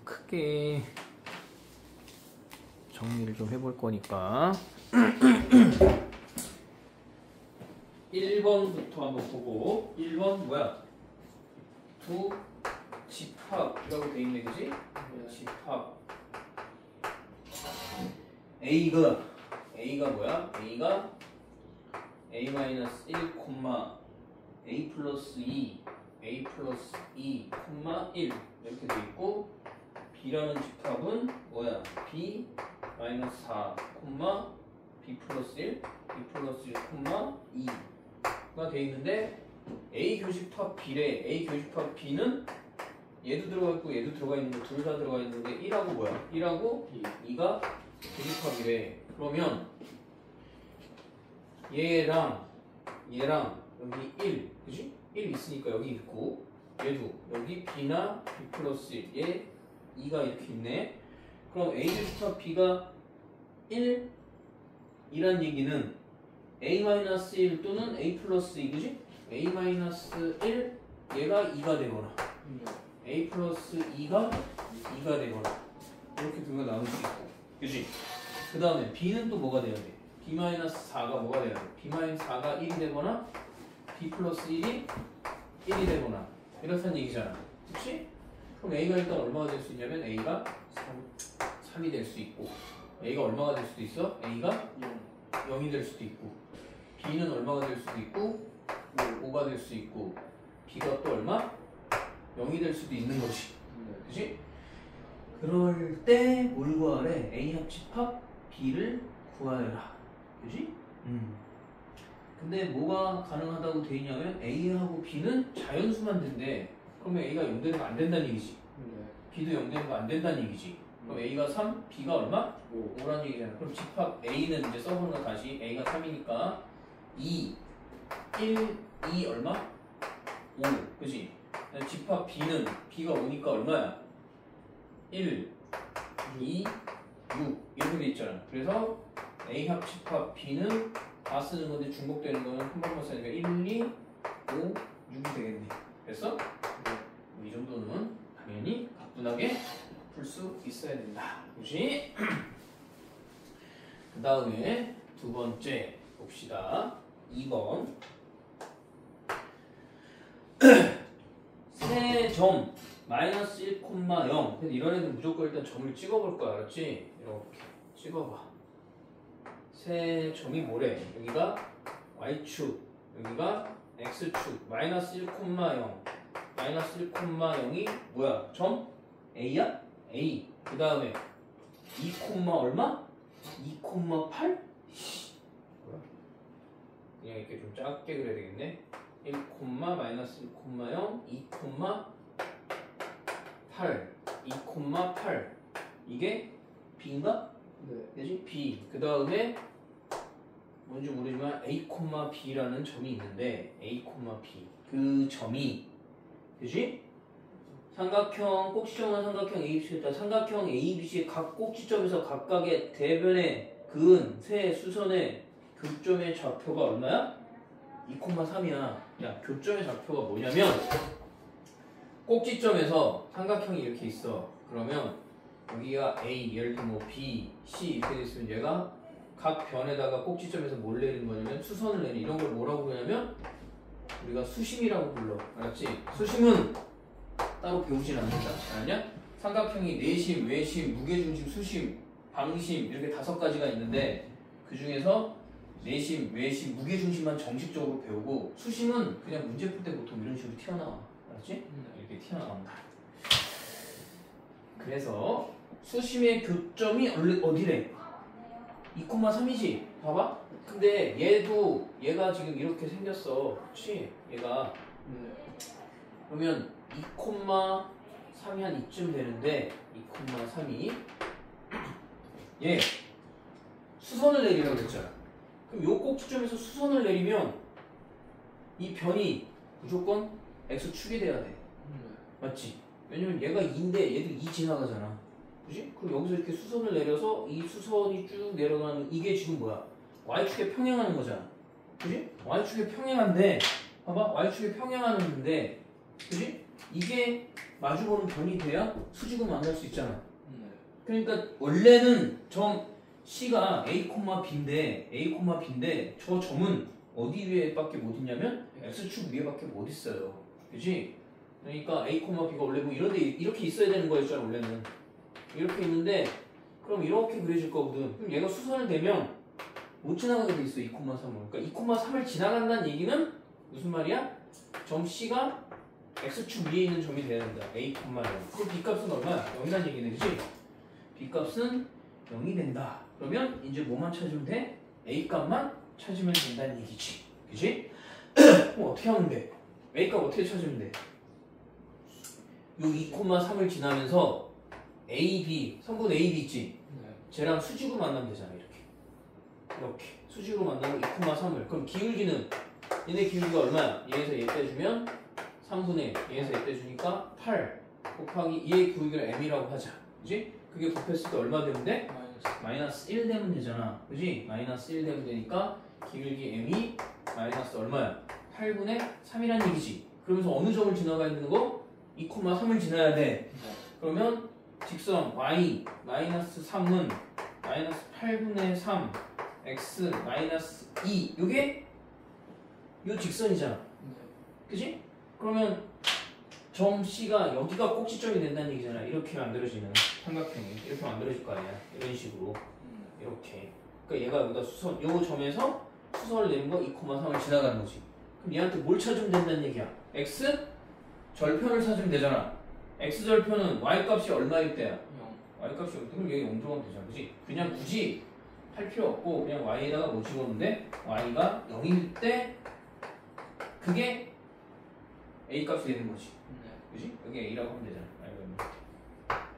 크게 정리를 좀 해볼 거니까 1번부터 한번 보고 1번 뭐야? 두 집합이라고 돼 있네, 그지? 집합 A가 뭐야? A가 A-1, A 플러스 2, A 플러스 2, 1 이렇게 돼 있고 B라는 집합은 뭐야? B 마이너스 4, B 플러스 1, B 플러스 1, 2가 돼 있는데 A 교집합 B래. A 교집합 B는 얘도 들어가 있고 얘도 들어가 있는데 둘 다 들어가 있는데 1하고 뭐야? 1하고 2가 교집합이래. 그러면 얘랑 여기 1, 그지? 1 있으니까 여기 있고 얘도 여기 B나 B 플러스 1, 얘 2가 이렇게 있네. 그럼 A 교집합 B가 1 이란 얘기는 A-1 또는 A 플러스 2, 그지? A-1 얘가 2가 되거나 A 플러스 2가 2가 되거나 이렇게 두 개가 나올 수 있고, 그지? 그 다음에 B는 또 뭐가 돼야 돼? B-4가 뭐가 돼야 돼? B-4가 1이 되거나 B 플러스 1이 1이 되거나 이렇다는 얘기잖아, 그치? 그럼 A가 일단 얼마가 될 수 있냐면 A가 3이 될 수 있고 A가 얼마가 될 수도 있어? A가 0이 될 수도 있고 B는 얼마가 될 수도 있고 5가 될 수 있고 B가 또 얼마? 0이 될 수도 있는 거지, 그치? 그럴 때 뭘 구하래? A 합집합 B를 구하여라, 그치? 근데 뭐가 가능하다고 돼 있냐면 A하고 B는 자연수만 된대. 그러면 A가 0 되는 거 안 된다는 얘기지. B도 0 되는 거 안 된다는 얘기지. 그럼 A가 3, B가 얼마? 5라는 얘기잖아. 그럼 집합 A는 이제 써보는 거 다시. A가 3이니까 2, 1, 2 얼마? 5, 그치? 집합 B는 B가 5니까 얼마야? 1, 2, 6 이렇게 돼 있잖아. 그래서 A 합집합 B는 다 쓰는 건데 중복되는 거는 한 번만 쓰니까 1, 2, 5, 6이 되겠네. 됐어? 이 정도는 당연히 가뿐하게 풀 수 있어야 된다. 그치? 그 다음에 두 번째 봅시다. 2번 세 점 마이너스 1,0. 근데 이런 애들 무조건 일단 점을 찍어볼 거야, 알았지? 이렇게 찍어봐. 세 점이 뭐래? 여기가 y축, 여기가 x축, 마이너스 1,0. 마이너스 1,0이 뭐야? 점? a야? a. 그 다음에 2, 얼마? 2,8? 뭐야? 그냥 이렇게 좀 작게 그려야 되겠네. 1, 마이너스 1,0, 2,8, 2,8 이게 b인가? 네. 그지? b. 그 다음에 뭔지 모르지만 a, b라는 점이 있는데 a, b 그 점이, 그지? 삼각형 꼭지점은 삼각형 ABC겠다. 삼각형 ABC의 각 꼭지점에서 각각의 대변에 그은 세 수선의 교점의 좌표가 얼마야? 2,3이야. 야, 교점의 좌표가 뭐냐면 꼭지점에서 삼각형이 이렇게 있어. 그러면 여기가 A, 예를 들면 뭐 B, C 이렇게 돼 있으면 얘가 각 변에다가 꼭지점에서 뭘 내리는 거냐면 수선을 내리. 이런 걸 뭐라고 그러냐면 우리가 수심이라고 불러. 알았지? 수심은 따로 배우진 않는다. 알았냐? 삼각형이 내심, 외심, 무게중심, 수심, 방심 이렇게 5가지가 있는데 그 중에서 내심, 외심, 무게중심만 정식적으로 배우고 수심은 그냥 문제 풀 때 보통 이런 식으로 튀어나와. 알았지? 이렇게 튀어나온다. 그래서 수심의 교점이 어디래? 2,3이지? 봐봐. 근데 얘가 지금 이렇게 생겼어. 그치? 얘가 그러면 2,3이 한 이쯤 되는데 2,3이 얘 수선을 내리라고 했잖아. 그럼 요 꼭지점에서 수선을 내리면 이 변이 무조건 x축이 돼야 돼. 맞지? 왜냐면 얘가 2인데 얘도 2 지나가잖아. 그지? 그럼 여기서 이렇게 수선을 내려서 이 수선이 쭉 내려가는 이게 지금 뭐야? y축에 평행하는 거잖아. 그지? y축에 평행한데 봐봐. y축에 평행하는데 그지? 이게 마주보는 변이 돼야 수직으로 만날 수 있잖아. 그러니까 원래는 점 C가 A, B인데 저 점은 어디 위에밖에 못 있냐면 X축 위에밖에 못 있어요. 그지? 그러니까 A, B가 원래 뭐 이렇게 있어야 되는 거였잖아 원래는. 이렇게 있는데 그럼 이렇게 그려질 거거든. 그럼 얘가 수선을 대면 못 지나가게 돼 있어 2,3을. 그러니까 2,3을 지나간다는 얘기는 무슨 말이야? 점 C가 X축 위에 있는 점이 돼야 된다. A, 0. 그럼 B값은 얼마야? 0이라는 얘기네. 그치? B값은 0이 된다. 그러면 이제 뭐만 찾으면 돼? A 값만 찾으면 된다는 얘기지. 그치? 그럼 어떻게 하면 돼? A 값 어떻게 찾으면 돼? 요 2,3을 지나면서 A, B, 성분 A, B 있지? 쟤랑 수직으로 만나면 되잖아. 이렇게 수직으로 만나면 2,3을. 그럼 기울기는 얘네 기울기가 얼마야? 얘에서 얘 빼주면 3분의 얘에서 얘 빼주니까 8 곱하기 얘의 기울기를 m이라고 하자. 그지? 그게 곱했을 때 얼마 되면 돼? 마이너스 1 되면 되잖아. 그지? 마이너스 1 되면 되니까 기울기 m이 마이너스 얼마야? 8분의 3이란 얘기지. 그러면서 어느 점을 지나가 있는 거? 2,3을 지나야 돼. 그러면 직선 y 마이너스 3은 마이너스 8분의 3 x 마이너스 2 요게 요 직선이잖아. 그지? 그러면 점 C가 여기가 꼭지점이 된다는 얘기잖아. 이렇게 만들어지는 삼각형이 이렇게 만들어질 거 아니야. 이런 식으로 이렇게. 그러니까 얘가 여기다 수선 요 점에서 수선을 내는 거 2,3을 지나가는 거지. 그럼 얘한테 뭘 찾으면 된다는 얘기야? x 절편을 찾으면 되잖아. x 절편은 y 값이 얼마일 때야? 0. y 값이 0. 그럼 여기 0 들어가면 되잖아. 그지? 그냥 굳이 할 필요 없고 그냥 y에다가 뭐 집어넣는데 y가 0일 때 그게 a 값이 되는 거지. 그지? 여기 a라고 하면 되잖아.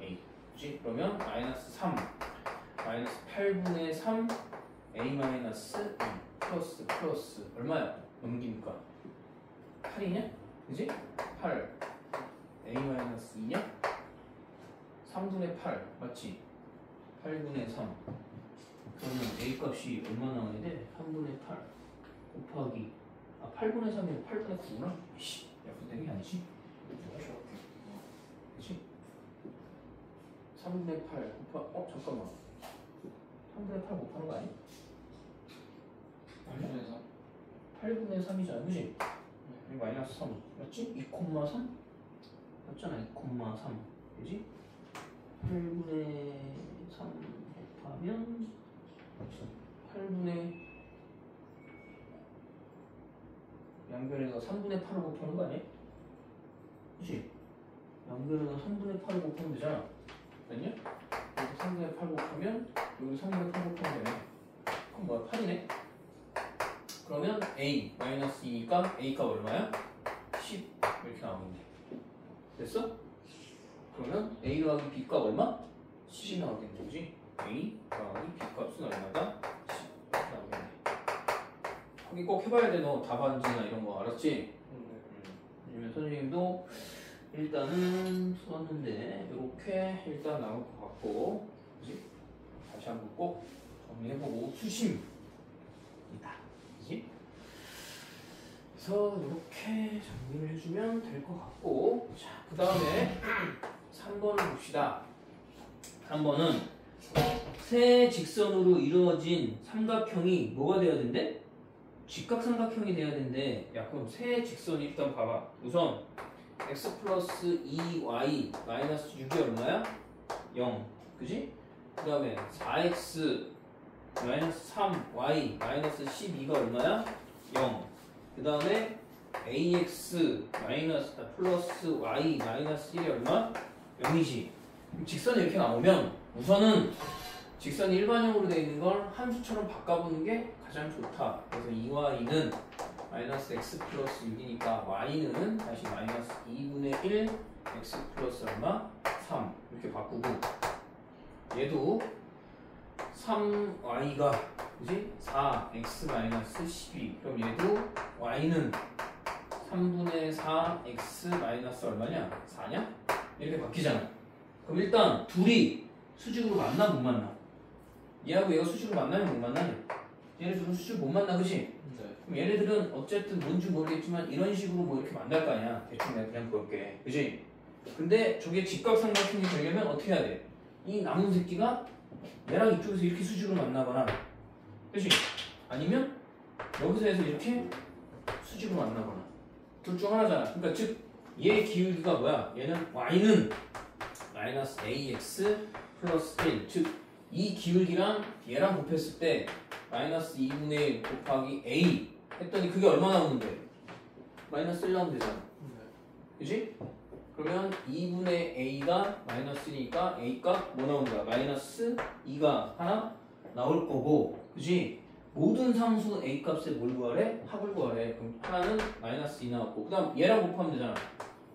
a. 그지? 그러면 마이너스 3 마이너스 8분의 3 a 마이너스 2 플러스 얼마야? 넘기니까 8이냐? 그지? 8 a 마이너스 2냐? 3분의 8 맞지? 8분의 3 그러면 a 값이 얼마 나와야 돼? 3분의 8 곱하기 8분의 3이면 8분의 9구나? 씨, 약분되는 게 아니지? 그치? 3분의 8 잠깐만 3분의 8 곱하는 거 아니야? 8분의 3이잖아, 그치? 마이너스 3 맞지? 2,3? 맞잖아, 2,3 그지? 8분의 3 곱하면 8분의 양변에서 3분의 8을 곱하는 거 아니야? 그치? 양변에서 3분의 8을 곱하면 되잖아. 아니야? 여기 3분의 8 곱하면 여기 3분의 8 곱하면 되네. 그럼 뭐야? 8이네? 그러면 a 마이너스 2니까 a 값 얼마야? 10 이렇게 나오겠네. 됐어? 그러면 a 더하기 b 값 얼마? 10이 나오겠네. 그지? a 더하기 b 값은 얼마다? 10 이렇게 나오겠네. 거기 꼭 해봐야 돼. 너 답안지나 이런 거 알았지? 왜냐면 선생님도 일단은 썼는데 이렇게 일단 나올 것 같고, 그지? 다시 한번 꼭 정리해보고 수심이다. 그지? 그래서 이렇게 정리를 해주면 될 것 같고, 자, 그 다음에 3번을 봅시다. 3번은 세 직선으로 이루어진 삼각형이 뭐가 돼야 된대? 직각삼각형이 돼야 된대. 야, 그럼 세 직선이 일단 봐봐. 우선 x 플러스 2y 마이너스 6이 얼마야? 0. 그지? 그 다음에 4x 마이너스 3y 마이너스 12가 얼마야? 0. 그 다음에 ax 마이너스 플러스 y 마이너스 1이 얼마? 0이지. 직선이 이렇게 나오면 우선은 직선이 일반형으로 되어 있는 걸 함수처럼 바꿔보는 게 가장 좋다. 그래서 2y는 마이너스 x 플러스 6이니까 y는 다시 마이너스 2분의 1 x 플러스 얼마? 3 이렇게 바꾸고, 얘도 3y가 그지? 4x 마이너스 12. 그럼 얘도 y는 3분의 4x 마이너스 얼마냐? 4냐? 이렇게 바뀌잖아. 그럼 일단 둘이 수직으로 만나 못 만나? 얘하고 얘가 수직으로 만나면 못 만나냐? 얘네 둘은 수직으로 못 만나, 그치? 네. 그럼 얘네들은 어쨌든 뭔지 모르겠지만 이런 식으로 뭐 이렇게 만날 거 아니야. 대충 내가 그냥 볼게. 그지? 근데 저게 직각삼각형이 되려면 어떻게 해야 돼? 이 남은 새끼가 얘랑 이쪽에서 이렇게 수직으로 만나거나, 그지? 아니면 여기서 해서 이렇게 수직으로 만나거나, 둘 중 하나잖아. 그러니까 즉 얘 기울기가 뭐야? 얘는 y는 마이너스 ax 플러스 1. 즉 이 기울기랑 얘랑 곱했을 때 마이너스 2분의 1 곱하기 a 했더니 그게 얼마 나오는데? 마이너스 1 나오면 되잖아. 그지? 그러면 2분의 a가 마이너스 1이니까 a 값 뭐 나오는 거야? 마이너스 2가 하나 나올 거고, 그지? 모든 상수 a 값에 뭘 구하래? 합을 구하래. 그럼 하나는 마이너스 2 나왔고, 그 다음 얘랑 곱하면 되잖아.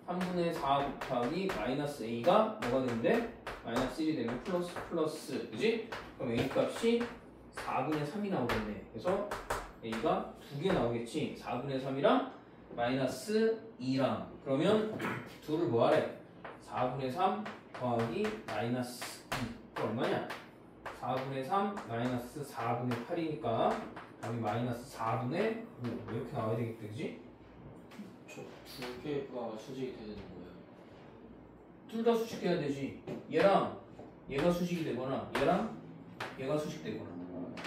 3분의 4 곱하기 마이너스 a가 뭐가 되는데? 마이너스 1이 되면 플러스, 그지? 그럼 a 값이 4분의 3이 나오겠네. 그래서 a가 2개 나오겠지. 4분의 3이랑 마이너스 2랑. 그러면 둘을 뭐 하래? 4분의 3 더하기 마이너스 2. 그 얼마냐? 4분의 3 마이너스 4분의 8이니까 답이 마이너스 4분의 5 이렇게 나와야 되겠다. 그지? 저 두 개가 수직이 되는 거예요. 둘 다 수직돼야 되지. 얘랑 얘가 수직이 되거나 얘랑 얘가 수직되거나.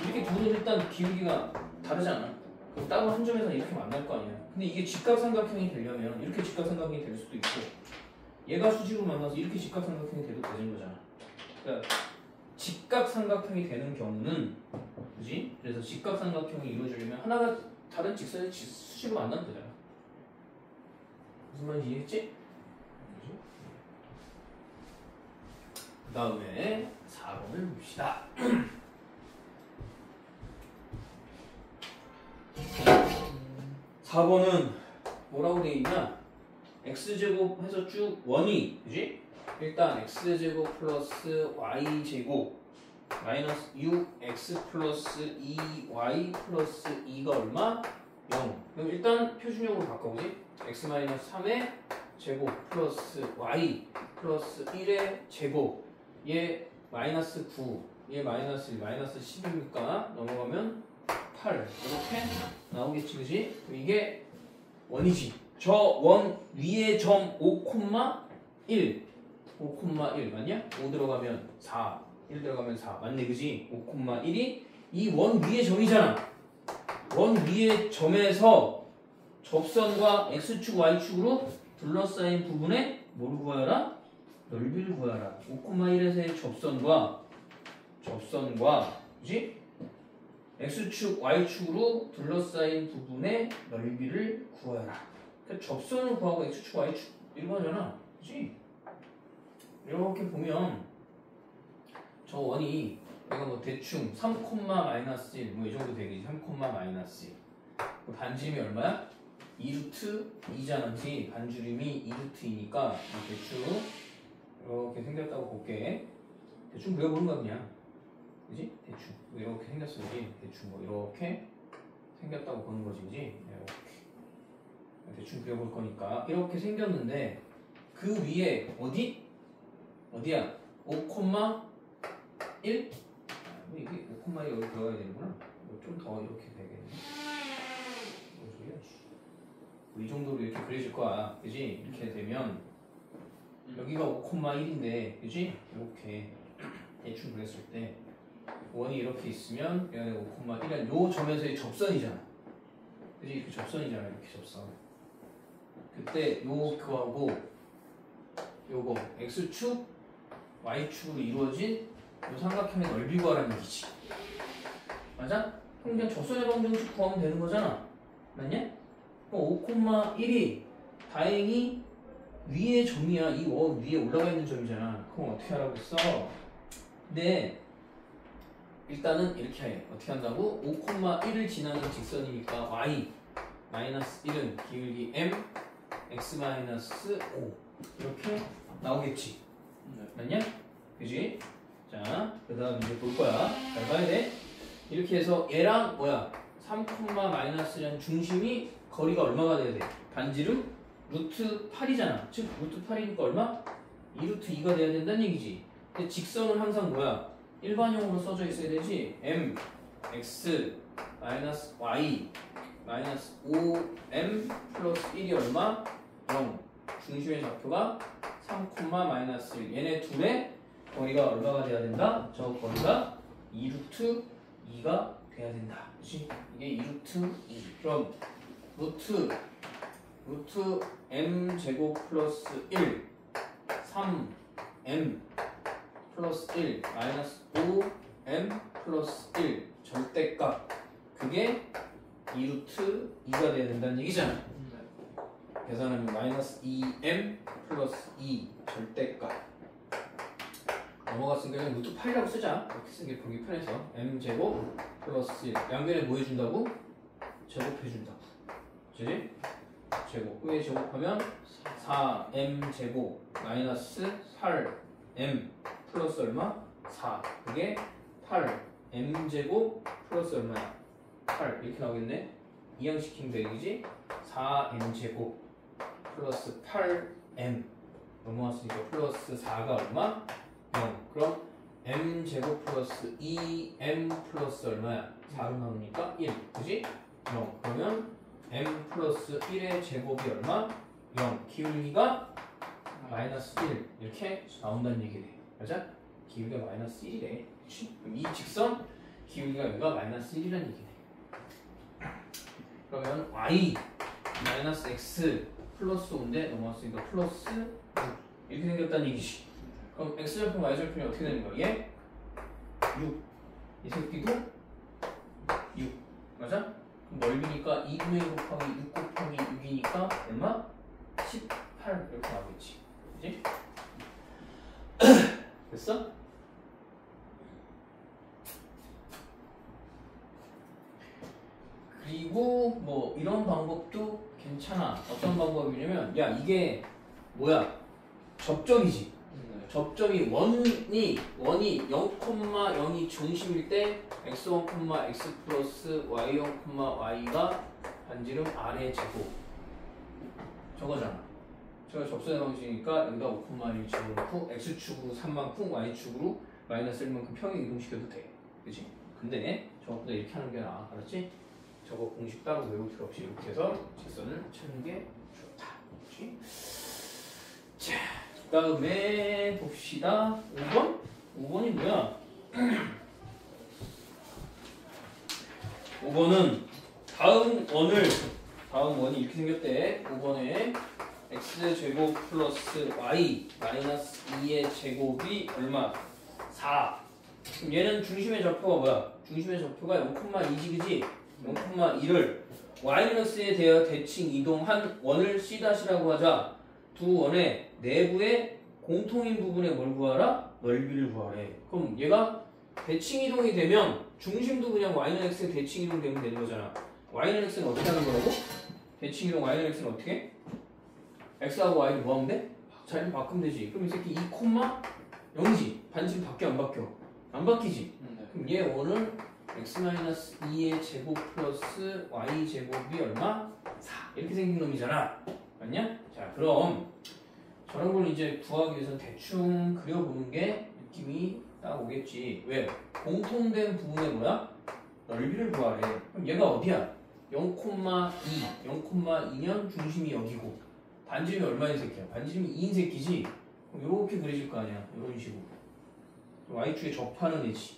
이렇게 둘은 일단 기울기가 다르잖아. 그럼 따로 한 점에서 이렇게 만날 거 아니야. 근데 이게 직각삼각형이 되려면 이렇게 직각삼각형이 될 수도 있고, 얘가 수직으로 만나서 이렇게 직각삼각형이 돼도 되는 거잖아. 그러니까 직각삼각형이 되는 경우는, 그지? 그래서 직각삼각형이 이루어지려면 하나가 다른 직선의 수직으로 만나면 되잖아. 무슨 말인지 이해했지? 그 다음에 4번을 봅시다. 4번은 뭐라고 되어 있냐? x제곱 해서 쭉 원이, 그지? 일단 x제곱 플러스 y제곱 마이너스 6x 플러스 2y 플러스 2가 얼마? 0. 그럼 일단 표준형으로 바꿔보지? x 마이너스 3의 제곱 플러스 y 플러스 1의 제곱, 얘 마이너스 9, 얘 마이너스 1, 마이너스 10이니까 넘어가면 8 이렇게 나오겠지, 그지? 이게 원이지. 저 원 위에 점 5,1 5,1 맞냐? 5 들어가면 4, 1 들어가면 4 맞네, 그지? 5,1이 이 원 위에 점이잖아. 원 위에 점에서 접선과 x축, y축으로 둘러싸인 부분에 뭘 구하여라? 넓이를 구하라. 5,1에서의 접선과, 그지? x축, y축으로 둘러싸인 부분의 넓이를 구하라. 그러니까 접선을 구하고 x축, y축 이거잖아, 그지? 이렇게 보면 저 원이 내가 뭐 대충 3, 마이너스 1 뭐 이 정도 되겠지. 3, 마이너스 1. 반지름이 얼마야? 2루트 2잖아, 그지? 반지름이 2루트이니까 대충 이렇게 생겼다고 볼게. 대충 그려보는 거야 그냥, 그지? 대충 이렇게 생겼어야지. 대충 뭐 이렇게 생겼다고 보는 거지, 그지? 이렇게 대충 그려볼 거니까 이렇게 생겼는데 그 위에 어디야? 5,1? 이게 5,1이 여기 들어가야 되는구나. 좀 더 이렇게 되겠네. 뭔 소리야? 이 정도로 이렇게 그려질 거야, 그지? 이렇게 되면 여기가 5,1인데, 그지? 이렇게 대충 그렸을 때 원이 이렇게 있으면 얘가 5,1은 요 점에서의 접선이잖아, 그지? 이렇게 접선이잖아, 이렇게 접선. 그때 요거하고 요거 x축, y축으로 이루어진 요 삼각형의 넓이 구하라는 얘기지. 맞아? 그럼 그냥 접선의 방정식 구하면 되는 거잖아. 맞냐? 그럼 5,1이 다행히 위에 점이야. 이 원 위에 올라가 있는 점이잖아. 그럼 어떻게 하라고 했어? 근데 일단은 이렇게 해. 어떻게 한다고? 5,1을 지나는 직선이니까 y 마이너스 1은 기울기 m x 마이너스 5 이렇게 나오겠지. 맞냐? 그지? 자, 그 다음 이제 볼 거야. 잘 봐야 돼. 이렇게 해서 얘랑 뭐야? 3, 마이너스는 중심이 거리가 얼마가 돼야 돼? 반지름 루트 8이잖아. 즉 루트 8이니까 얼마? 2루트 2가 돼야 된다는 얘기지. 근데 직선은 항상 뭐야? 일반형으로 써져 있어야 되지. m, x, 마이너스 y 마이너스 5m 플러스 1이 얼마? 0. 중심의 좌표가 3, 마이너스 1. 얘네 둘의 거리가 얼마가 돼야 된다? 저 거리가 2루트 2가 돼야 된다. 그치? 이게 2루트 2. 그럼 루트 m 제곱 플러스 1 3m 플러스 1 마이너스 5m 플러스 1 절대값 그게 2루트 2가 돼야 된다는 얘기잖아. 계산하면 마이너스 2m 플러스 2 절대값 넘어갔으니까 그냥 루트 8이라고 쓰자. 이렇게 쓴 게 보기 편해서 m 제곱 플러스 1 양변에 뭐 해준다고? 제곱해준다고. 그치? 제곱 후에 제곱하면 4m 제곱 마이너스 8m 플러스 얼마? 4 그게 8m 제곱 플러스 얼마야? 8 이렇게 나오겠네. 이항시킨 배기지 4m 제곱 플러스 8m 넘어왔으니까 플러스 4가 얼마? 0. 그럼 m 제곱 플러스 2m 플러스 얼마야? 4로 나오니까 1 그지? 0. 그러면 m 플러스 1의 제곱이 얼마? 0. 기울기가 마이너스 1 이렇게 나온다는 얘기네. 맞아? 기울기가 마이너스 1이래. 그치? 그럼 이 직선 기울기가 여기가 마이너스 1이라는 얘기네. 그러면 y 마이너스 x 플러스 5인데 넘어왔으니까 플러스 6 이렇게 생겼다는 얘기지. 그럼 x절편 y절편이 어떻게 되는 거야? 얘 6. 이 새끼도 6. 맞아? 그럼 넓이니까 2분의 1 곱하기 6 곱하기 6이니까 얼마? 18 이렇게 나오겠지. 그치? 됐어? 그리고 뭐 이런 방법도 괜찮아. 어떤 방법이냐면 야 이게 뭐야? 접점이지. 접점이 원이 0,0이 중심일 때 x1, x 플러스 y1, y가 반지름 r의 제곱 저거잖아. 제가 접선의 방식이니까 여기다 5,1 집어넣고 x축으로 3만큼 y축으로 마이너스 1만큼 평행 이동시켜도 돼. 그치? 근데 저것보다 이렇게 하는 게 나아. 알았지? 저거 공식 따로 외울 필요 없이 이렇게 해서 직선을 찾는 게 좋다. 그치? 자, 그 다음에 봅시다. 5번? 5번이 뭐야? 5번은 다음 원이 이렇게 생겼대. 5번에 x제곱 플러스 y 마이너스 2의 제곱이 얼마? 4. 그럼 얘는 중심의 좌표가 뭐야? 중심의 좌표가 0,2지 그지? 0,2를 y-에 대하여 대칭 이동한 원을 C-라고 하자. 두 원의 내부의 공통인 부분에 뭘 구하라? 넓이를 구하래. 그럼 얘가 대칭 이동이 되면 중심도 그냥 y는 x에 대칭 이동되면 되는 거잖아. y는 x는 어떻게 하는 거라고? 대칭 이동 y는 x는 어떻게 해? x하고 y를 뭐 하면 돼? 자리를 바꾸면 되지. 그럼 이 새끼 2,0지. 반지름 바뀌어 안 바뀌어? 안 바뀌지. 그럼 얘 원은 x-2의 제곱 플러스 y 제곱이 얼마? 4 이렇게 생긴 놈이잖아. 맞냐? 자 그럼 저런 걸 이제 구하기 위해서는 대충 그려보는 게 느낌이 딱 오겠지. 왜? 공통된 부분의 뭐야? 넓이를 구하래. 그럼 얘가 어디야? 0,2면 중심이 여기고 반지름이 얼마인 새끼야? 반지름이 2인 새끼지? 그럼 요렇게 그려질 거 아니야. 이런 식으로 y축에 접하는 애지.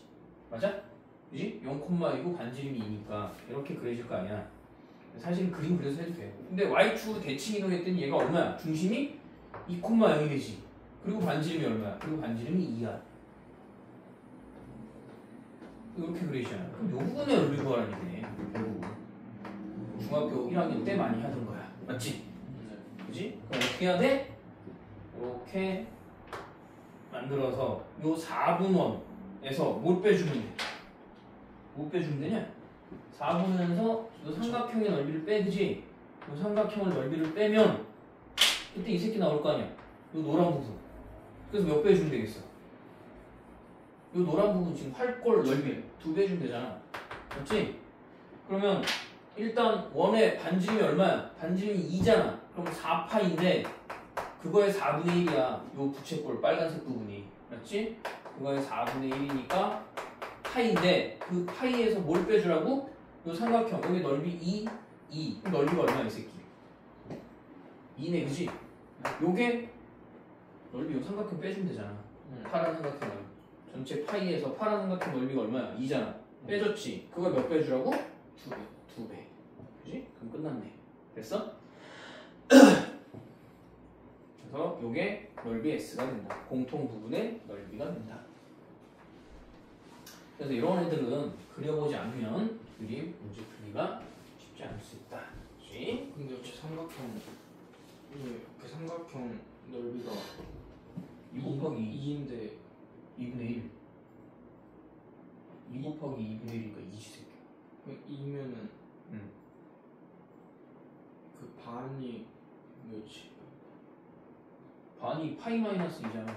맞아? 그지? 0,2고 반지름이 2니까 이렇게 그려질 거 아니야. 사실 그림 그려서 해도 돼. 근데 y축으로 대칭 이동했더니 얘가 얼마야? 중심이 2,0이 되지. 그리고 반지름이 얼마야? 그리고 반지름이 2야. 이렇게 그려지잖아. 그럼 요 부분에 넓이 구하라는 얘기네. 결국 중학교 1학년 때 많이 하던 거야. 맞지? 그지? 그럼 어떻게 해야 돼? 이렇게 만들어서 요 4분원에서 뭘 빼주면 돼? 뭐 빼주면 되냐? 4분원에서 요 삼각형의 넓이를 빼, 그지? 요 삼각형의 넓이를 빼면 그때 이 새끼 나올 거 아니야? 요 노란 부분. 그래서 몇 배 주면 되겠어? 요 노란 부분 지금 활골 넓이 2배 주면 되잖아. 맞지? 그러면 일단 원의 반지름이 얼마야? 반지름이 2잖아. 그럼 4파인데 그거의 4분의 1이야. 요 부채꼴 빨간색 부분이. 맞지? 그거의 4분의 1이니까 파인데 그 파이에서 뭘 빼주라고? 요 삼각형 여기 넓이 2, 2. 넓이가 얼마야 이 새끼? 2네 그지? 요게 넓이 요 삼각형 빼주면 되잖아. 파란 삼각형 전체 파이에서 파란 삼각형 넓이가 얼마야? 2잖아. 빼줬지? 그걸 몇 배 주라고? 2배. 2배. 그지? 그럼 끝났네. 됐어? 그래서 요게 넓이 S가 된다. 공통 부분의 넓이가 된다. 그래서 이런 애들은 그려보지 않으면 그림 문제 풀기가 쉽지 않을 수 있다. 그치? 근데 혹시 삼각형 그 삼각형 넓이가 2 곱하기 2인데 2분의 1. 2 곱하기 2분의 1이니까 2지 새끼야. 2면은 응. 그 반이 뭐지? 반이 파이 마이너스 2잖아.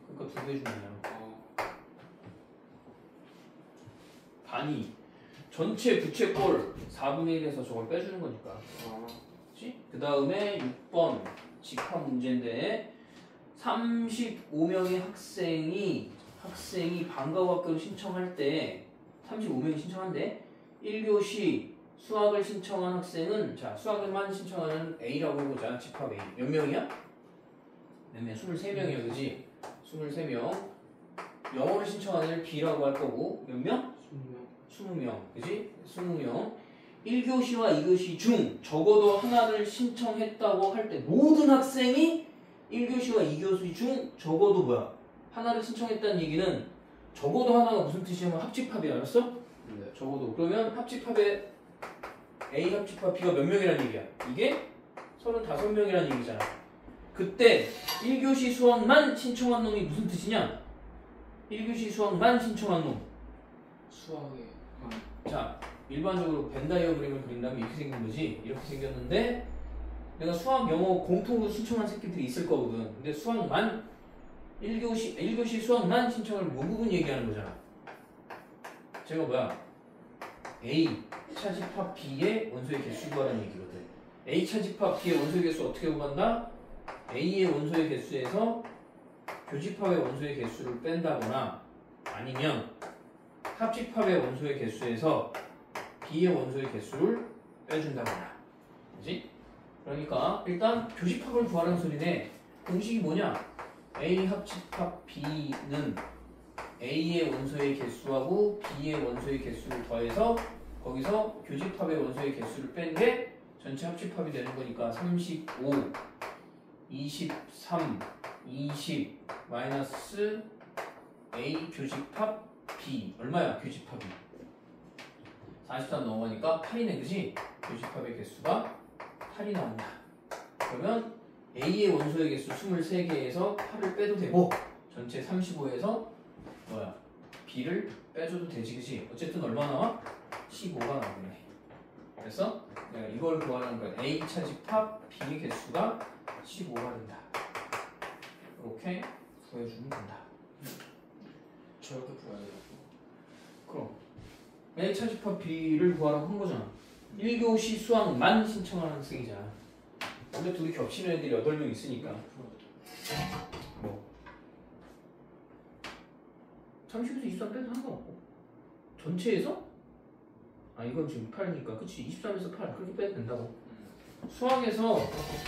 그러니까 2배 주면 되잖아. 반이 전체 부채꼴 4분의 1에서 저걸 빼주는 거니까. 그치? 그 다음에 6번 집합 문제인데 35명의 학생이 방과후학교를 신청할 때 35명이 신청한대 1교시 수학을 신청한 학생은 자 수학을만 신청하는 A라고 해보자. 집합 A 몇 명이야? 몇 명? 23명이야 그지? 23명 영어를 신청하는 애를 B라고 할 거고 몇 명? 20명 그지? 20명 1교시와 2교시 중 적어도 하나를 신청했다고 할 때 모든 학생이 1교시와 2교시 중 적어도 뭐야? 하나를 신청했다는 얘기는 적어도 하나가 무슨 뜻이냐면 합집합이야. 알았어? 네. 적어도 그러면 합집합에 A 합집합 B가 몇 명이라는 얘기야? 이게 35명이라는 얘기잖아. 그때 1교시 수학만 신청한 놈이 무슨 뜻이냐? 1교시 수학만 신청한 놈. 수학에 자, 일반적으로 벤 다이어그램을 그린다면 이렇게 생긴 거지. 이렇게 생겼는데 내가 수학, 영어 공통으로 신청한 새끼들이 있을 거거든. 근데 수학만 1교시 수학만 신청을 뭐 부분 얘기하는 거잖아. 제가 뭐야? A 차집합 B의 원소의 개수 구하라는 얘기거든. A 차집합 B의 원소의 개수 어떻게 구한다? A의 원소의 개수에서 교집합의 원소의 개수를 뺀다거나 아니면 합집합의 원소의 개수에서 B의 원소의 개수를 빼준다거나. 그지? 그러니까 일단 교집합을 구하라는 소리네. 공식이 뭐냐? A 합집합 B는 A의 원소의 개수하고 B의 원소의 개수를 더해서 거기서 교집합의 원소의 개수를 뺀 게 전체 합집합이 되는 거니까 35, 23, 20 마이너스 A 교집합 B 얼마야 교집합이? 43 넘어가니까 8이네 그지? 교집합의 개수가 8이 나온다. 그러면 A의 원소의 개수 23개에서 8을 빼도 되고 전체 35에서 뭐야? B를 빼줘도 되지 그지? 어쨌든 얼마 나와? 15가 나오네. 됐어? 내가 이걸 구하는 거야. A 차집합 B의 개수가 15가 된다. 이렇게 구해주면 된다. 저렇게 구해야 되고. 그럼 A 차집합 B를 구하라고 한 거잖아. 1교시 수학만 신청하는 학생이잖아. 근데 둘이 겹치는 애들이 8명 있으니까 뭐 30에서 23 빼도 상관없고 전체에서? 아 이건 지금 8이니까 그치 23에서 8 그렇게 빼도 된다고. 수학에서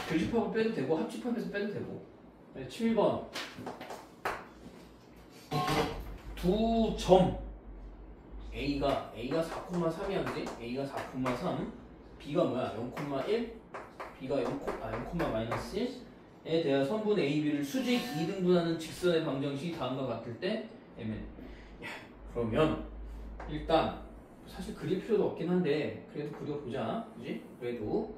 교집합을 빼도 되고 합집합에서 빼도 되고. 7번 두 점 A가 4,3이야 그지? A가 4,3 B가 뭐야? 0,1 B가 0,-1에 대한 선분 AB를 수직 2등분하는 직선의 방정식이 다음과 같을 때 M은 그러면 일단 사실 그릴 필요도 없긴 한데 그래도 그려보자 그지? 그래도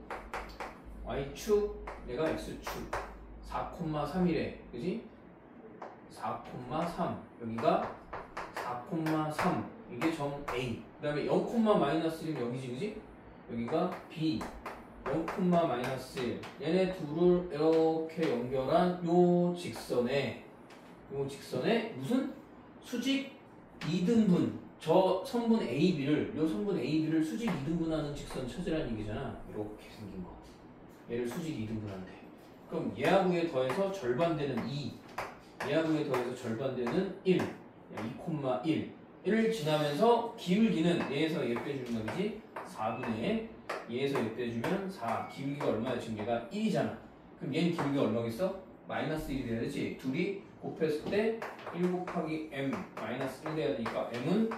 Y축 내가 X축 4,3이래 그지? 4,3 여기가 4,3 이게 점 A 그 다음에 0,-1은 여기지 그지? 여기가 B 0,-1 얘네 둘을 이렇게 연결한 요 직선에 무슨 수직 2등분 저 선분 AB를 요 선분 AB를 수직 2등분하는 직선 찾으라는 얘기잖아. 이렇게 생긴 거 얘를 수직 2등분한대. 그럼 얘하고 얘 더해서 절반 되는 2 얘하고 얘 더해서 절반 되는 1 2,1 1을 지나면서 기울기는 얘에서 얘 빼주는 거지 4분의 2에서 1 빼주면 4. 기울기가 얼마야? 지금 얘가 1이잖아. 그럼 얘는 기울기가 얼마겠어? 마이너스 1이 돼야 되지. 둘이 곱했을 때 1 곱하기 m 마이너스 1 돼야 되니까 m은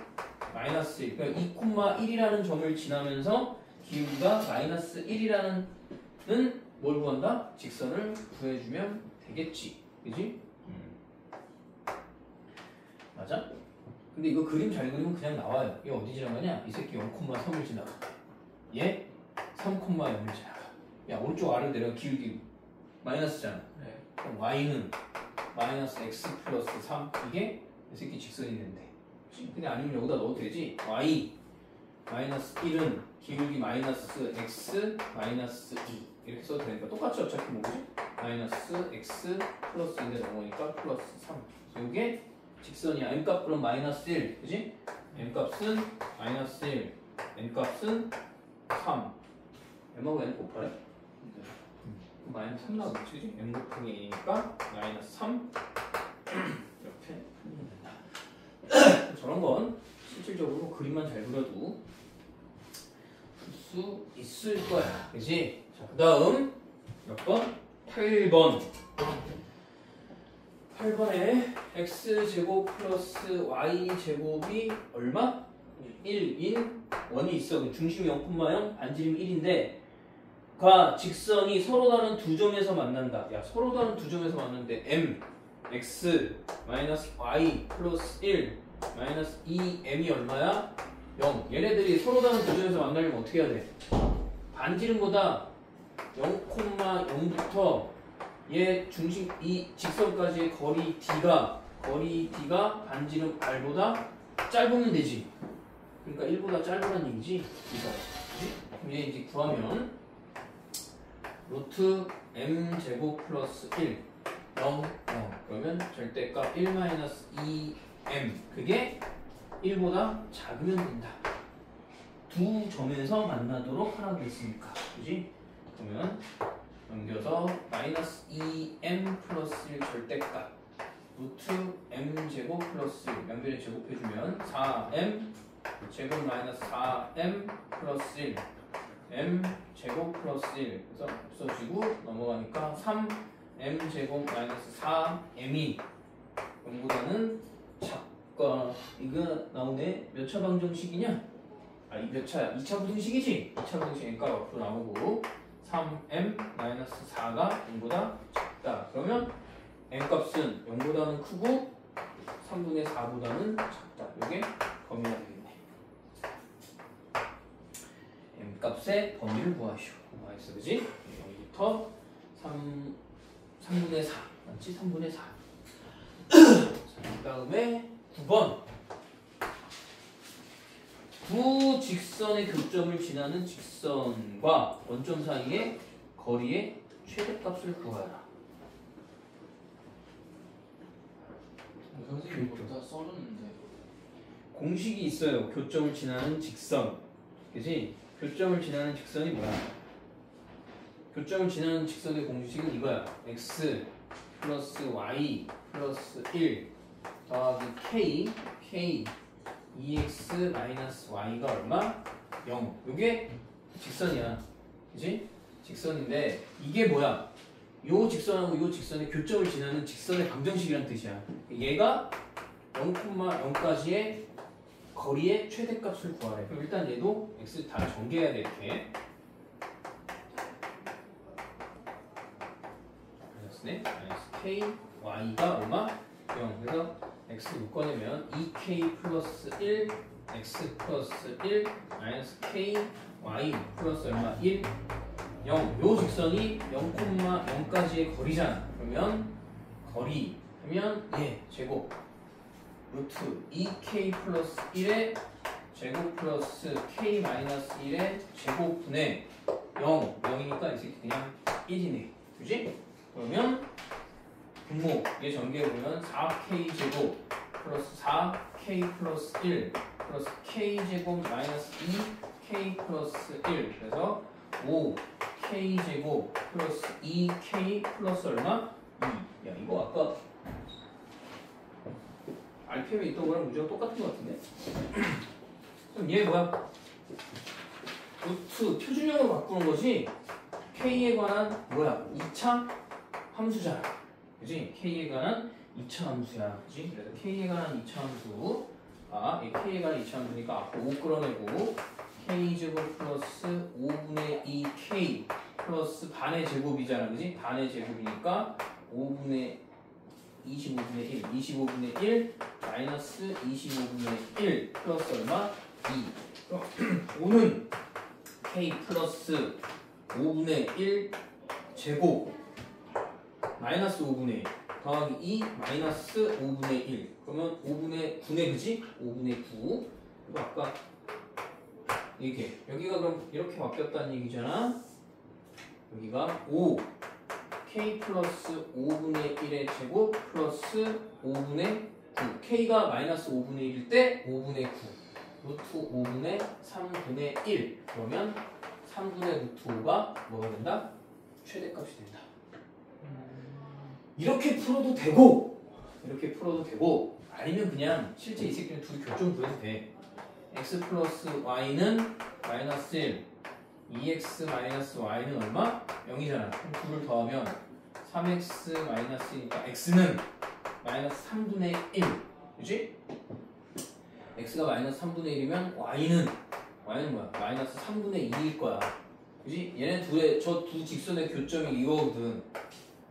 마이너스 1. 그러니까 2,1이라는 점을 지나면서 기울기가 마이너스 1이라는 뭘 구한다? 직선을 구해주면 되겠지. 그지? 맞아? 근데 이거 그림 잘 그리면 그냥 나와요. 얘 어디 지나가냐? 이 새끼 0,3을 지나가. 얘 3,0을 지나가. 야, 오른쪽 아래로 내려가 기울기 마이너스잖아. 네. 그럼 y는 마이너스 x 플러스 3. 이게 이 새끼 직선이 된대. 근데 아니면 여기다 넣어도 되지. y 마이너스 1은 기울기 마이너스 x 마이너스 2 이렇게 써도 되니까 똑같이 어차피 뭐지? 마이너스 x 플러스 2인데 넘어오니까 플러스 3. 이게 직선이야. m값 그럼 마이너스 1 그지? m값은 마이너스 1 n값은 3 m하고 n 곱하래? 네. 마이너스 3 나오겠지 그지? m 곱하기 n이니까 마이너스 3 이렇게 풀면 된다. 저런 건 실질적으로 그림만 잘 그려도 풀 수 있을 거야. 그지? 자, 그 다음 몇 번? 8번. 8번에 x제곱 플러스 y제곱이 얼마? 1인 원이 있어. 중심이 0,0 반지름 1인데 과 직선이 서로 다른 두 점에서 만난다. 야, 서로 다른 두 점에서 만났는데 m x 마이너스 y 플러스 1 마이너스 2m이 얼마야? 0. 얘네들이 서로 다른 두 점에서 만나려면 어떻게 해야 돼? 반지름보다 0,0부터 얘 중심 이 직선까지의 거리 d가 반지름 r보다 짧으면 되지. 그러니까 1보다 짧으란 얘기지. 이거. 그럼 얘 이제 구하면 루트 m 제곱 플러스 1 0 그러면 절대값 1 마이너스 2m 그게 1보다 작으면 된다. 두 점에서 만나도록 하라고 했으니까. 그지? 그러면 넘겨서 마이너스 2m 플러스 1 절대값 루트 m 제곱 플러스 1 연변에 제곱해주면 4m 제곱 마이너스 4m 플러스 1 m 제곱 플러스 1 그래서 없어지고 넘어가니까 3m 제곱 마이너스 4m이 0보다는 작가 이거 나오네. 몇 차 방정식이냐? 아, 이 몇 차야? 2차 부등식이지? 2차 부등식 n값 앞으로 나오고 3m 마이너스 4가 0보다 작다. 그러면 n값은 0보다는 크고 3분의 4보다는 작다. 이게 범위가 되겠네. m값의 범위를 구하시오. 나이스, 그지? 여기부터 3분의 4 맞지? 3분의 4. 그 다음에 9번. 두 직선의 교점을 지나는 직선과 원점 사이의 거리의 최대값을 구하라. 선생님 이거 다 써줬는데. 공식이 있어요. 교점을 지나는 직선. 그지? 교점을 지나는 직선이 뭐야? 교점을 지나는 직선의 공식은 이거야. x 플러스 y 플러스 1 더하기 k 2x 마이너스 y가 얼마? 0. 요게 직선이야. 그지? 직선인데 이게 뭐야? 요 직선하고 요 직선의 교점을 지나는 직선의 방정식이란 뜻이야. 얘가 0,0까지의 거리의 최대값을 구하래. 그럼 일단 얘도 x 다 전개해야 돼. 이렇게. 마이너스네. 마이너스 k y가 얼마? 0. 그래서 x 묶어내면 2k 플러스 1 x 플러스 1 마이너스 k y 플러스 얼마? 1 0. 요 직선이 0,0까지의 거리잖아. 그러면 거리 하면 얘 제곱 루트 2k 플러스 1의 제곱 플러스 k 마이너스 1의 제곱분의 0 0이니까 이 새끼 그냥 1이네. 그지? 그러면 분모 얘 전개해보면 4k 제곱 플러스 4k 플러스 1 플러스 k 제곱 마이너스 2k 플러스 1 그래서 5k 제곱 플러스 2k 플러스 얼마? 2. 야 이거 아까 RPM에 있던 거랑 문제가 똑같은 것 같은데? 그럼 얘 뭐야? 루트 표준형으로 바꾸는 거지 K에 관한 뭐야? 2차 함수잖아. 그지? K에 관한 2차 함수야. 그지? 그래서 K에 관한 2차 함수 이 K에 관한 2차 함수니까 앞으로 5 끌어내고 K제곱 플러스 5분의 2K 플러스 반의 제곱이잖아. 그지? 반의 제곱이니까 5분의 25분의 1, 25분의 1 마이너스 25분의 1 플러스 얼마? 2. 그럼 5는 K 플러스 5분의 1 제곱 마이너스 5분의 1 더하기 2 마이너스 5분의 1 그러면 5분의 9네 그지? 5분의 9 그리고 아까 이게 여기가 그럼 이렇게 바뀌었다는 얘기잖아. 여기가 5 K 플러스 5분의 1의 제곱 플러스 5분의 9 K가 마이너스 5분의 1일 때 5분의 9 루트 5분의 3분의 1 그러면 3분의 루트 5가 뭐가 된다? 최대값이 된다. 이렇게 풀어도 되고 이렇게 풀어도 되고 아니면 그냥 실제 이 새끼는 둘이 교점 구해도 돼. x 플러스 y는 마이너스 1 2x 마이너스 y는 얼마? 0이잖아. 그럼 2를 더하면 3x 마이너스 1이니까 x는 마이너스 3분의 1 그치? x가 마이너스 3분의 1이면 y는 뭐야? 마이너스 3분의 2일 거야. 그치? 얘네 둘의 저 두 직선의 교점이 이거거든.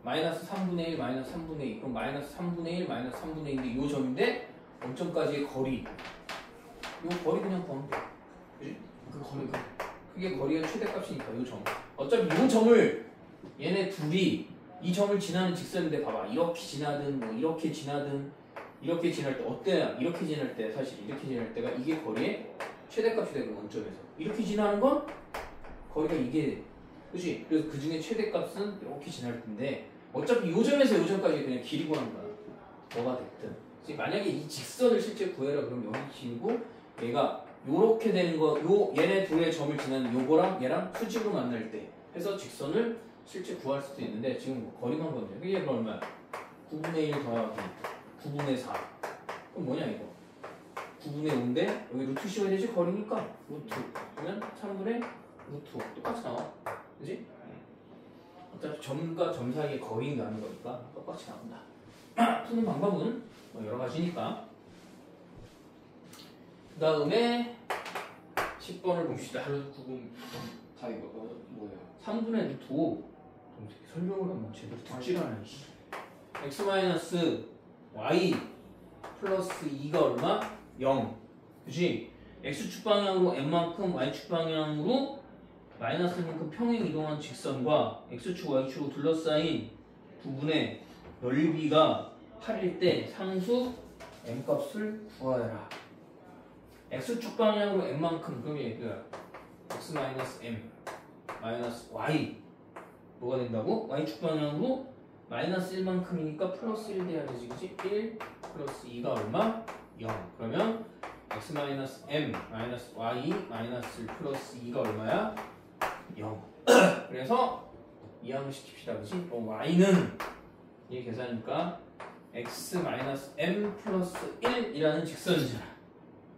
마이너스 3분의 1 마이너스 3분의 2 그럼 마이너스 3분의 1 마이너스 3분의 2인데 이 점인데 0점까지의 거리 이 거리 그냥 구하면 돼. 그치? 그 거리가 그게 거리가 최대값이니까 이 점. 어차피 이 점을 얘네 둘이 이 점을 지나는 직선인데 봐봐. 이렇게 지나든 뭐 이렇게 지나든 이렇게 지날 때 어때? 이렇게 지날 때 사실 이렇게 지날 때가 이게 거리의 최대값이 되는 원점에서 이렇게 지나는 건 거리가 이게 그치? 그래서 그 중에 최대값은 이렇게 지날 텐데 어차피 이 점에서 이 점까지 그냥 길이 구하는 거야. 뭐가 됐든. 그치? 만약에 이 직선을 실제 구해라 그러면 여기 길고 얘가 요렇게 되는 거, 얘네 둘의 점을 지나는 요거랑 얘랑 수직으로 만날 때 해서 직선을 실제 구할 수도 있는데 지금 뭐 거리만 건데 이게 그럼 얼마야? 9분의 1 더하기 9분의 4 그럼 뭐냐 이거 9분의 5인데 여기 루트 씌워야 되지 거리니까 루트 그러면 3분의 루트 5 똑같이 나와 그지? 어차피 점과 점 사이의 거리가 나는 거니까 똑같이 나온다. 푸는 방법은 뭐 여러 가지니까 그 다음에 10번을 봅시다. 그래서 9분 다 이거 뭐예요? 3분의 루트 5 설명을 하면 제대로 듣질 않아. x 마이너스 y 플러스 2가 얼마? 0 그치? x축 방향으로 n만큼 y축 방향으로 마이너스만큼 평행 이동한 직선과 x축 y축으로 둘러싸인 부분의 넓이가 8일 때 상수 m값을 구하여라. x축 방향으로 n만큼 그럼 얘가 x 마이너스 m 마이너스 y 뭐가 된다고? y축 방향으로 마이너스 1만큼이니까 플러스 1 돼야 되지 그치? 1 플러스 2가 얼마? 0 그러면 x 마이너스 m 마이너스 y 마이너스 1 플러스 2가 얼마야? 0 그래서 이항을 시킵시다 그치? y는 이 계산이니까 x 마이너스 m 플러스 1이라는 직선이잖아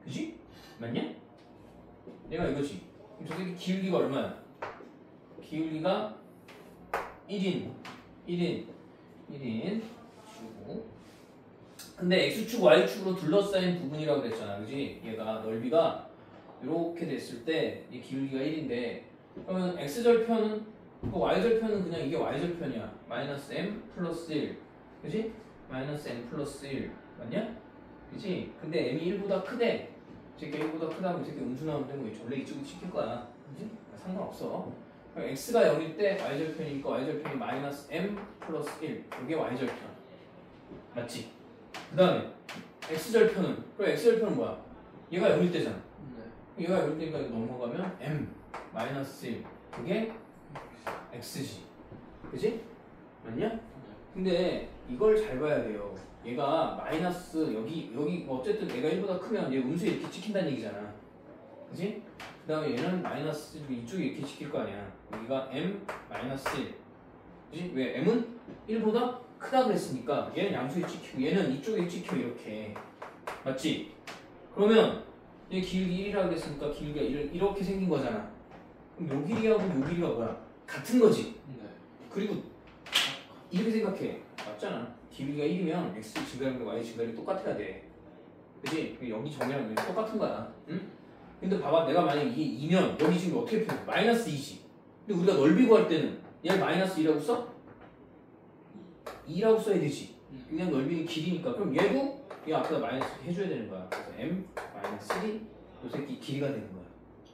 그치? 맞냐? 얘가 이거지 그럼 저 새끼 기울기가 얼마야? 기울기가 1인 주고 근데 x축 y축으로 둘러싸인 부분이라고 그랬잖아 그지? 얘가 넓이가 이렇게 됐을 때 이 기울기가 1인데 그러면 x절편은 y절편은 그냥 이게 y절편이야 마이너스 m 플러스 1 그지? 마이너스 m 플러스 1 맞냐? 그지? 근데 m이 1보다 크대 이렇게 1보다 크다면 이렇게 음수 나오는데 뭐 원래 이쪽이 시킬 거야 그지? 상관없어 그럼 x가 0일 때 y절편이니까 y절편이 마이너스 m 플러스 1 이게 y절편 맞지? 그 다음에 x절편은 그럼 x절편은 뭐야? 얘가 0일 때잖아 네. 얘가 0일 때니까 이거 넘어가면 m 마이너스 1 그게 x지 그지? 맞냐? 근데 이걸 잘 봐야 돼요 얘가 마이너스 여기 뭐 어쨌든 얘가 1보다 크면 얘 음수에 이렇게 찍힌다는 얘기잖아 그지? 그 다음에 얘는 마이너스 이쪽에 이렇게 찍힐 거 아니야 여기가 m 마이너스 1 그지? 왜? m은 1보다 크다 그랬으니까 얘는 양수에 찍히고 얘는 이쪽에 찍혀 이렇게 맞지? 그러면 얘 기울기 1이라고 그랬으니까 기울기가 이렇게 생긴 거잖아 그럼 요 길이하고 요 길이가 뭐야? 같은 거지. 네. 그리고 이렇게 생각해. 맞잖아. 길이가 1이면 x 증가율과 y 증가율이 똑같아야 돼. 그치? 여기 정리하면 똑같은 거야. 응? 근데 봐봐. 내가 만약에 이게 2면 여기 지금 어떻게 표현해? 마이너스 2지. 근데 우리가 넓이 구할 때는 얘를 마이너스 2라고 써? 2라고 써야 되지. 그냥 넓이는 길이니까. 그럼 얘도 얘 앞에다 마이너스 해줘야 되는 거야. 그래서 m 마이너스 1이 요 새끼 길이가 되는 거야.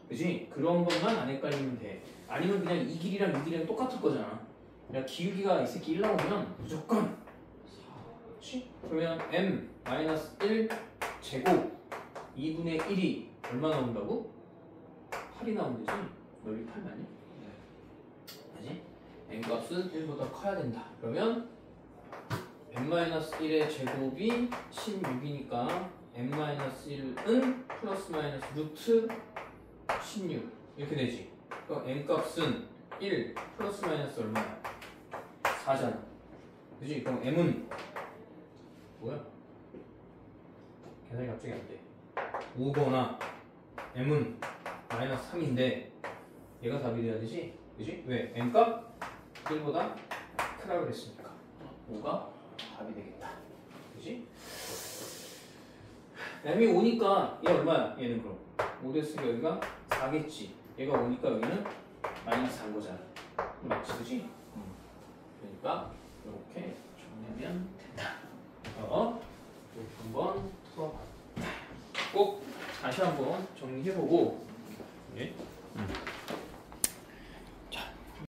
그치? 그런 것만 안 헷갈리면 돼. 아니면 그냥 이 길이랑 이 길이랑 똑같을 거잖아. 야, 기울기가 이 새끼 1 나오면 무조건 4. 그치? 그러면 m 마이너스 1 제곱 2분의 1이 얼마 나온다고? 8이 나온대지? 넓이 8 맞니? 그치? m 값은 1보다 커야 된다. 그러면 m-1의 제곱이 16이니까 m-1은 플러스 마이너스 루트 16 이렇게 되지. 그럼 m 값은 1 플러스 마이너스 얼마야? 4잖아. 그치? 그럼 m은 뭐야? 계산이 갑자기 안 돼. 5거나 m은 마이너스 3인데 얘가 답이 돼야 되지? 그치? 왜? m 값 1보다 크다고 그랬으니까 5가 답이 되겠다. 그치? m이 5니까 얘 얼마야? 얘는 그럼 5 됐으니까 여기가 4겠지. 얘가 5니까 여기는 마이너스 4인 거잖아. 맞지? 그치? 그러니까 이렇게 정리하면 된다. 한번 풀어봤다. 꼭 다시 한번 정리해보고